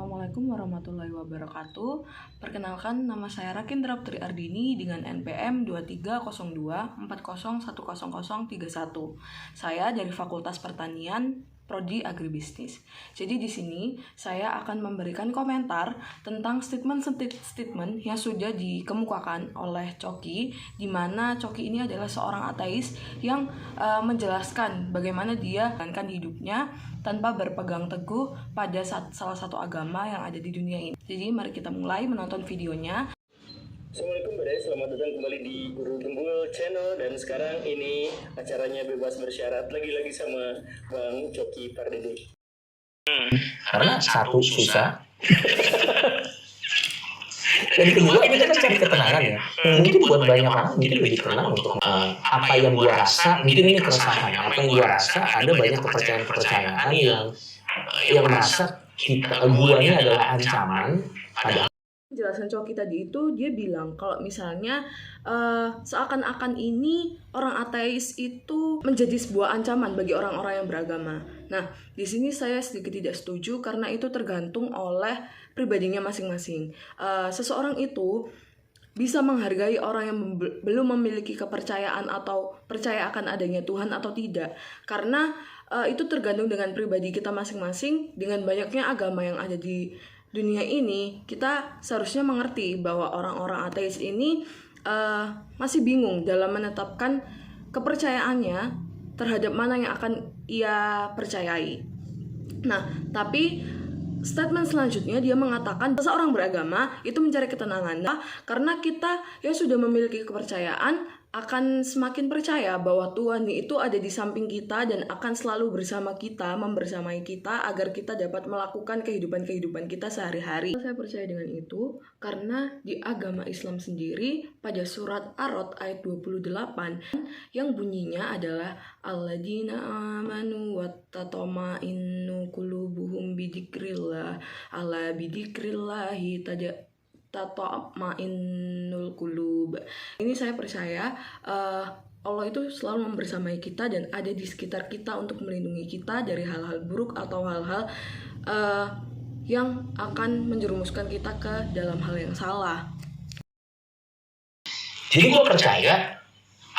Assalamualaikum warahmatullahi wabarakatuh. Perkenalkan, nama saya Rakindra Putri Ardini dengan NPM 2302401031. Saya dari Fakultas Pertanian Prodi Agribisnis. Jadi di sini saya akan memberikan komentar tentang statement yang sudah dikemukakan oleh Coki, di mana Coki ini adalah seorang ateis yang menjelaskan bagaimana dia menjalankan hidupnya tanpa berpegang teguh pada salah satu agama yang ada di dunia ini. Jadi mari kita mulai menonton videonya. Assalamualaikum Badai, selamat datang kembali di Guru Gembul Channel. Dan sekarang ini acaranya bebas bersyarat lagi-lagi sama Bang Coki Pardede. Karena satu susah dan kedua ini kan cari ketenangan ya. Mungkin buat banyak orang mungkin lebih tenang untuk apa yang gua rasa, mungkin ini keresahannya, apa yang gua rasa ada banyak kepercayaan yang merasa gua ini adalah ancaman. Padahal Penjelasan Coki tadi itu dia bilang kalau misalnya seakan-akan ini orang ateis itu menjadi sebuah ancaman bagi orang-orang yang beragama. Nah, di sini saya sedikit tidak setuju karena itu tergantung oleh pribadinya masing-masing. Seseorang itu bisa menghargai orang yang belum memiliki kepercayaan atau percaya akan adanya Tuhan atau tidak. Karena itu tergantung dengan pribadi kita masing-masing. Dengan banyaknya agama yang ada di dunia ini, kita seharusnya mengerti bahwa orang-orang ateis ini masih bingung dalam menetapkan kepercayaannya terhadap mana yang akan ia percayai. Nah, tapi statement selanjutnya dia mengatakan seseorang beragama itu mencari ketenangan. Nah, karena kita yang sudah memiliki kepercayaan akan semakin percaya bahwa Tuhan itu ada di samping kita dan akan selalu bersama kita, membersamai kita agar kita dapat melakukan kehidupan kita sehari-hari. Saya percaya dengan itu karena di agama Islam sendiri pada surat Ar-Rod ayat 28 yang bunyinya adalah alladzina amanu wattatma'innu qulubuhum bidzikrillah ala bidzikrillahi tatma'innul qulub. Ini saya percaya Allah itu selalu membersamai kita dan ada di sekitar kita untuk melindungi kita dari hal-hal buruk atau hal-hal yang akan menjerumuskan kita ke dalam hal yang salah. jadi gue percaya,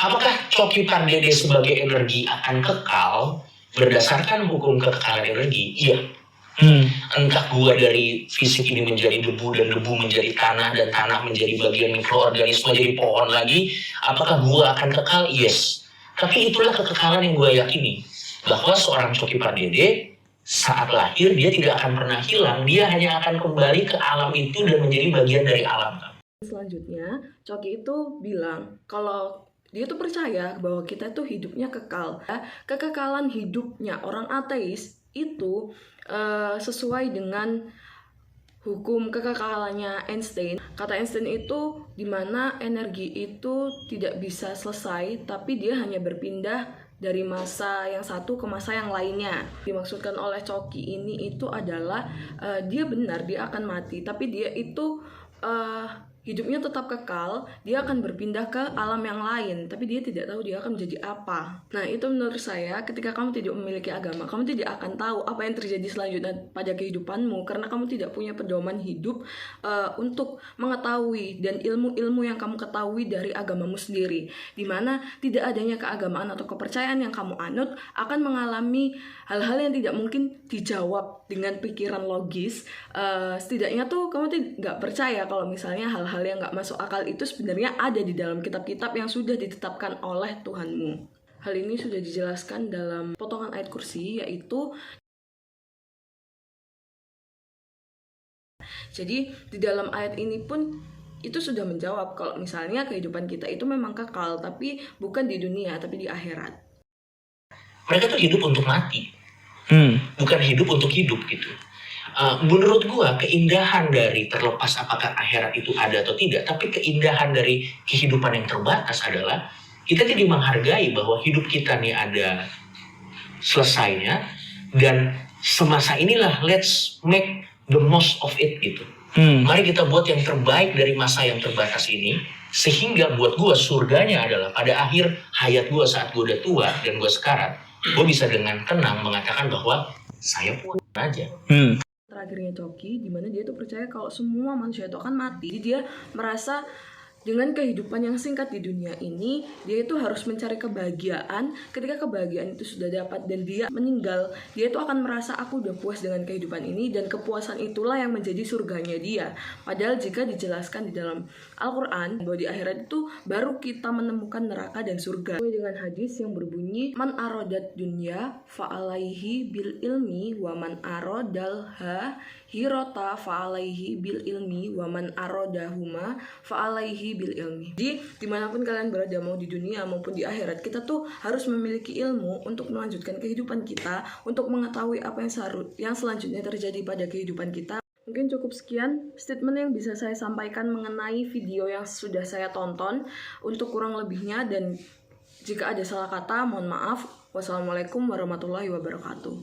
apakah Coki Pardede sebagai energi akan kekal berdasarkan hukum kekekalan energi? Iya. Entah gua dari fisik ini menjadi debu dan debu menjadi tanah dan tanah menjadi bagian mikroorganisme jadi pohon lagi, apakah gua akan kekal? Yes. Tapi itulah kekekalan yang gua yakini, bahwa seorang Coki Pardede saat lahir dia tidak akan pernah hilang, dia hanya akan kembali ke alam itu dan menjadi bagian dari alam. Selanjutnya, Coki itu bilang kalau dia tuh percaya bahwa kita tuh hidupnya kekal. Kekekalan hidupnya orang ateis itu sesuai dengan hukum kekekalannya Einstein. Kata Einstein itu dimana energi itu tidak bisa selesai, tapi dia hanya berpindah dari masa yang satu ke masa yang lainnya. Dimaksudkan oleh Coki ini itu adalah dia benar, dia akan mati, tapi dia itu hidupnya tetap kekal, dia akan berpindah ke alam yang lain, tapi dia tidak tahu dia akan menjadi apa. Nah, itu menurut saya ketika kamu tidak memiliki agama, kamu tidak akan tahu apa yang terjadi selanjutnya pada kehidupanmu, karena kamu tidak punya pedoman hidup untuk mengetahui dan ilmu-ilmu yang kamu ketahui dari agamamu sendiri, dimana tidak adanya keagamaan atau kepercayaan yang kamu anut akan mengalami hal-hal yang tidak mungkin dijawab dengan pikiran logis. Setidaknya tuh kamu tidak percaya kalau misalnya hal-hal yang nggak masuk akal itu sebenarnya ada di dalam kitab-kitab yang sudah ditetapkan oleh Tuhanmu. Hal ini sudah dijelaskan dalam potongan ayat kursi, yaitu jadi di dalam ayat ini pun itu sudah menjawab kalau misalnya kehidupan kita itu memang kekal, tapi bukan di dunia, tapi di akhirat. Mereka tuh hidup untuk mati, bukan hidup untuk hidup gitu. Menurut gua keindahan dari terlepas apakah akhirat itu ada atau tidak, tapi keindahan dari kehidupan yang terbatas adalah kita jadi menghargai bahwa hidup kita nih ada selesainya, dan semasa inilah let's make the most of it gitu. Mari kita buat yang terbaik dari masa yang terbatas ini, sehingga buat gua surganya adalah pada akhir hayat gua saat gua udah tua dan gua sekarat, gua bisa dengan tenang mengatakan bahwa saya puas aja. terakhirnya Coki, dimana dia tuh percaya kalau semua manusia itu akan mati. Jadi dia merasa dengan kehidupan yang singkat di dunia ini, dia itu harus mencari kebahagiaan. Ketika kebahagiaan itu sudah dapat dan dia meninggal, dia itu akan merasa aku udah puas dengan kehidupan ini, dan kepuasan itulah yang menjadi surganya dia. Padahal jika dijelaskan di dalam Al-Quran bahwa di akhirat itu baru kita menemukan neraka dan surga. Dengan hadis yang berbunyi, man arodat dunya fa'alaihi bil ilmi wa man arodalha hirota fa'alaihi bil ilmi wa man arodahuma fa'alaihi bil ilmi. Jadi dimanapun kalian berada, mau di dunia maupun di akhirat, kita tuh harus memiliki ilmu untuk melanjutkan kehidupan kita, untuk mengetahui apa yang selanjutnya terjadi pada kehidupan kita. Mungkin cukup sekian statement yang bisa saya sampaikan mengenai video yang sudah saya tonton. Untuk kurang lebihnya dan jika ada salah kata, mohon maaf. Wassalamualaikum warahmatullahi wabarakatuh.